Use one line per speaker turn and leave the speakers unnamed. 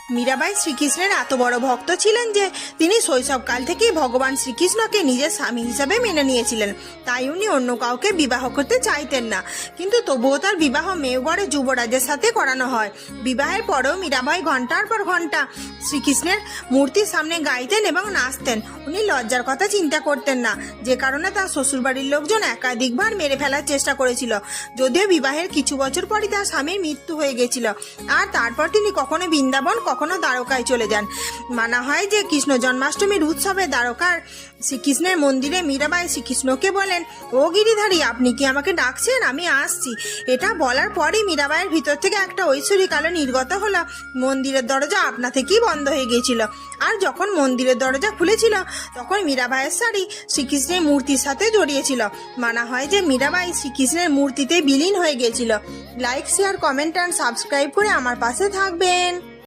মীরাবাই শ্রীকৃষ্ণের এত বড় ভক্ত ছিলেন যে তিনি শৈশবকাল থেকেই ভগবান শ্রীকৃষ্ণকে নিজের স্বামী হিসাবে মেনে নিয়েছিলেন। তাই উনি অন্য কাউকে বিবাহ করতে চাইতেন না, কিন্তু তবুও তার বিবাহ মেওগড়ে যুবরাজের সাথে করানো হয়। বিবাহের পরেও মীরাবাই ঘন্টার পর ঘন্টা শ্রীকৃষ্ণের মূর্তির সামনে গাইতেন এবং নাচতেন। উনি লজ্জার কথা চিন্তা করতেন না, যে কারণে তার শ্বশুরবাড়ির লোকজন একাধিকবার মেরে ফেলার চেষ্টা করেছিল। যদিও বিবাহের কিছু বছর পরই তার স্বামীর মৃত্যু হয়ে গেছিল, আর তারপর তিনি কখনো বৃন্দাবন কখনো দ্বারকায় চলে যান। মানা হয় যে কৃষ্ণ জন্মাষ্টমীর উৎসবে দ্বারকার শ্রীকৃষ্ণের মন্দিরে মীরাবাই শ্রীকৃষ্ণকে বলেন, ও গিরিধারী, আপনি কি আমাকে ডাকছেন? আমি আসছি। এটা বলার পরই মীরাবাইয়ের ভিতর থেকে একটা ঐশ্বরিক আলো নির্গত হলো। মন্দিরের দরজা আপনা থেকেই বন্ধ হয়ে গিয়েছিল, আর যখন মন্দিরের দরজা খুলেছিল তখন মীরাবাইয়ের শাড়ি শ্রীকৃষ্ণের মূর্তির সাথে জড়িয়েছিল। মানা হয় যে মীরাবাই শ্রীকৃষ্ণের মূর্তিতে বিলীন হয়ে গিয়েছিল। Like, share, comment and subscribe করে আমার পাশে থাকবেন।